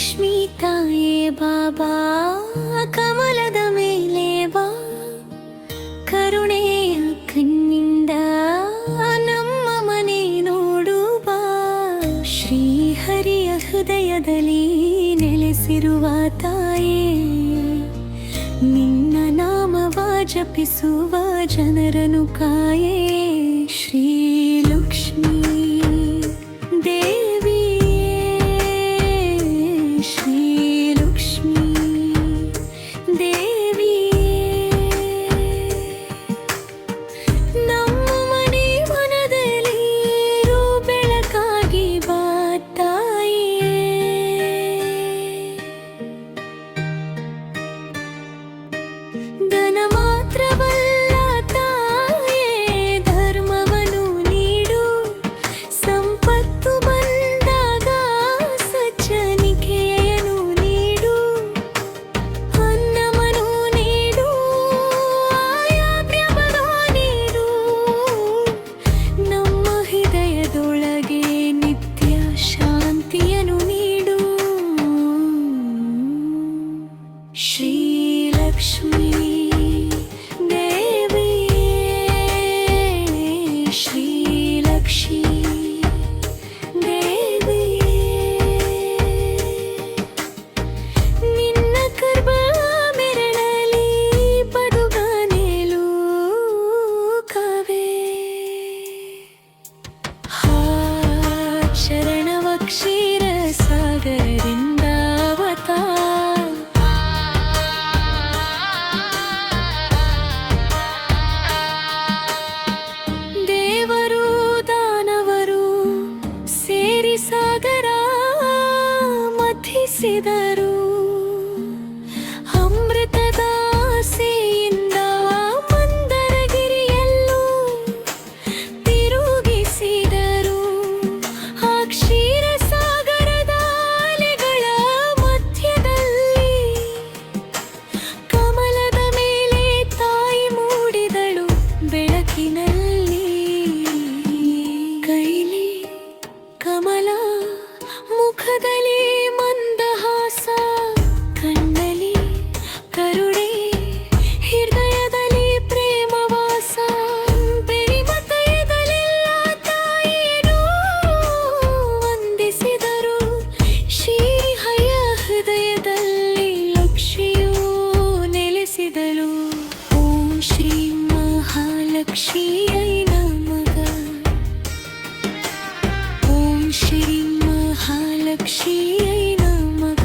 ಲಕ್ಷ್ಮೀ ತಾಯೇ ಬಾಬಾ ಕಮಲದ ಮೇಲೆ ಬಾ, ಕರುಣೆಯ ಕಣ್ಣಿಂದ ನಮ್ಮ ಮನೆ ನೋಡು ಬಾ. ಶ್ರೀಹರಿಯ ಹೃದಯದಲ್ಲಿ ನೆಲೆಸಿರುವ ತಾಯೇ, ನಿನ್ನ ನಾಮವ ಜಪಿಸುವ ಜನರನ್ನು ಕಾಯೇ. ಶ್ರೀ ಲಕ್ಷ್ಮೀ ಮಥಿಸಿದರು. ಅಮೃತದ ಆಸೆಯಿಂದ ಮಂದರಗಿರಿಯಲ್ಲೂ ತಿರುಗಿಸಿದರು. ಆ ಕ್ಷೀರ ಸಾಗರದ ಅಲೆಗಳ ಮಧ್ಯದಲ್ಲಿ ಕಮಲದ ಮೇಲೆ ತಾಯಿ ಮೂಡಿದಳು ಬೆಳಕಿನಲ್ಲಿ. ಕೈಲಿ ಕಮಲ, ಮುಖದಲ್ಲಿ ಮಂದಹಾಸ, ಕಣ್ಣಲ್ಲಿ ಕರುಣೆ, ಹೃದಯದಲ್ಲಿ ಪ್ರೇಮವಾಸ. ಬೆರಿಮತಯದಲ್ಲೆಲ್ಲ ತಾಯಿಯನ್ನು ವಂದಿಸಿದರು. ಶ್ರೀಹರಿಯ ಹೃದಯದಲ್ಲಿ ಲಕ್ಷ್ಮಿಯು ನೆಲೆಸಿದಳು. ಓಂ ಶ್ರೀ ಮಹಾಲಕ್ಷ್ಮಿಯೈ ನಮಃ. ಓಂ ಶ್ರೀ ಮಹಾಲಕ್ಷ್ಮಿಯೈ ನಮಃ.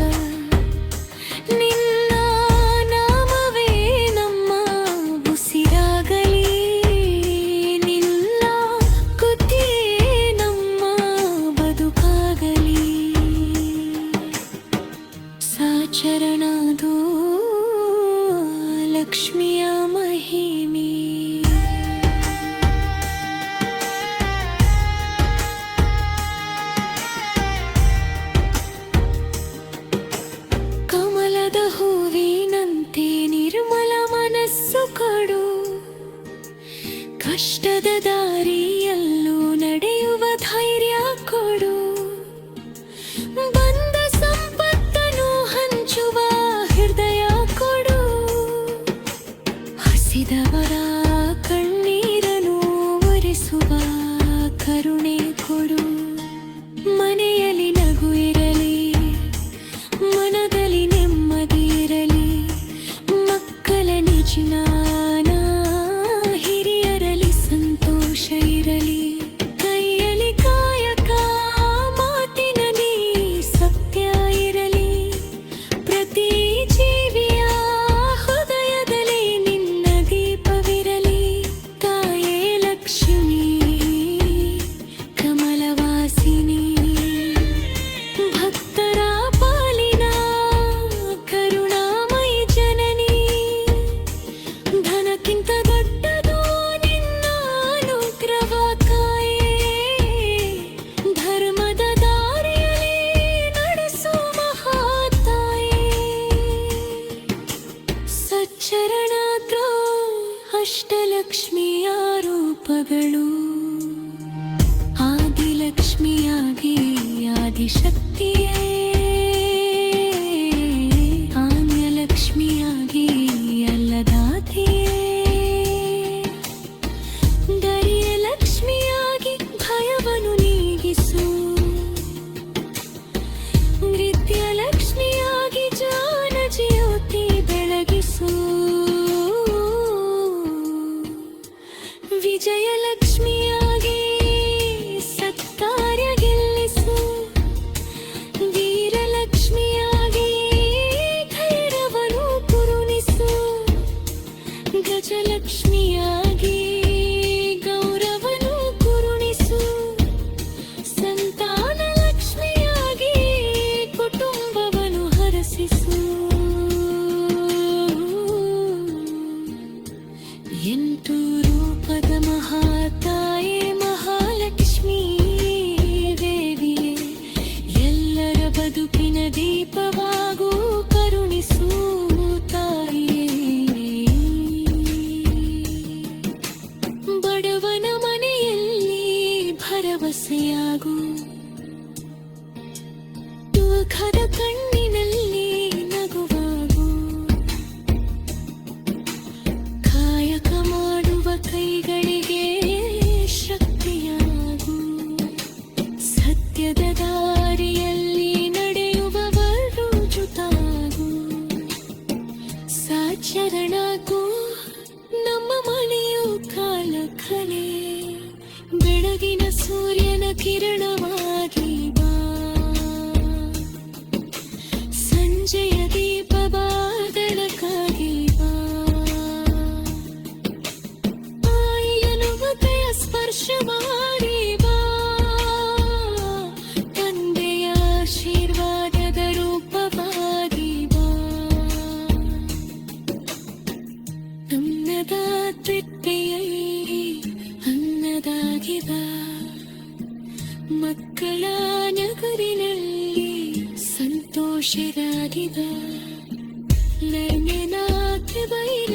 ನಿನ್ನ ನಾಮವೇ ನಮ್ಮ ಉಸಿರಾಗಲಿ, ನಿನ್ನ ಕೃತಿಯೇ ನಮ್ಮ ಬದುಕಾಗಲಿ. ಸಾಚರಣದು ಲಕ್ಷ್ಮಿಯ ಮಹಿಮೆ. ಕಮಲದ ಹೂವಿನಂತೆ ನಿರ್ಮಲ ಮನಸ್ಸು ಕೊಡು. ಕಷ್ಟದ ದಾರಿಯಲ್ಲೂ ನಡೆಯುವ ಧೈರ್ಯ ಕೊಡು. ಬಂದ ಸಂಪತ್ತನ್ನು ಹಂಚುವ ಹೃದಯ ಕೊಡು. ಹಸಿದವರ ಕಣ್ಣೀರನ್ನು ಒರೆಸುವ ಕರುಣೆ ಕೊಡು. ಮನೆಯಲ್ಲಿ ನಗು ಇರಲಿ, ಮನದಲ್ಲಿ ನೆಮ್ಮದಿ ಇರಲಿ. ಮಕ್ಕಳ ನಿಜನಾನ, ಹಿರಿಯರಲ್ಲಿ ಸಂತೋಷ ಇರಲಿ. ಕೈಯಲ್ಲಿ ಕಾಯಕ, ಮಾತಿನಲ್ಲಿ ಸತ್ಯ ಇರಲಿ. ಪ್ರತಿ ಜೀವಿಯ ಹೃದಯದಲ್ಲಿ ನಿನ್ನ ದೀಪವಿರಲಿ. ತಾಯೇ ಲಕ್ಷ್ಮೀ ಕಮಲವಾಸಿನಿ, ಭಕ್ತರ ಪಾಲಿನ ಕರುಣಾಮಯಿ ಜನನಿ. ಧನಕ್ಕಿಂತ ದೊಡ್ಡದು ನಿನ್ನ ಅನುಗ್ರಹ ಕಾಯೇ. ಧರ್ಮದ ದಾರಿಯಲ್ಲಿ ನಡೆಸು ಮಹಾತಾಯೇ. ಸಚ್ಚರಣಾದ್ರ ಅಷ್ಟಲಕ್ಷ್ಮಿಯ ರೂಪಗಳು. ಆದಿಲಕ್ಷ್ಮಿಯಾಗಿ ಆದಿಶಕ್ತಿಯೇ ಭರವಸೆಯಾಗು ದುಃಖದ ಕಣ್ಣಿನಲ್ಲಿ ನಗುವಾಗು ಕಾಯಕ ಮಾಡುವ ಕೈಗಳಿಗೆ ಶಕ್ತಿಯಾಗು ಸತ್ಯದ ದಾರಿಯಲ್ಲಿ ನಡೆಯುವವರು ಜೊತಾಗು ಸಾಚರಣಾಗು ನಮ್ಮ ಮನೆಯು ಕಾಲ ಕಲೆ ಬೆಳಗಿನ ಸೂರ್ಯನ ಕಿರಣವಾಗಿ ಬಾ ಸಂಜೆಯ ದೀಪ ಬಾದಳಕ್ಕಾಗಿ ಬಾ ಆಯನುಮತೆಯ ಸ್ಪರ್ಶ ಮಾಡಿ ಬಾ ತಂದೆಯ ಆಶೀರ್ವಾದದ ರೂಪವಾಗಿ ಬಾ ಅನ್ನದ ತೃಪ್ತಿಯಲ್ಲಿ ಅನ್ನದಾಗಿದ ಮಕ್ಕಳ ನಗರಿನಲ್ಲಿ ಸಂತೋಷರಾಗಿದ ನಯನಾಥ ಬೈರ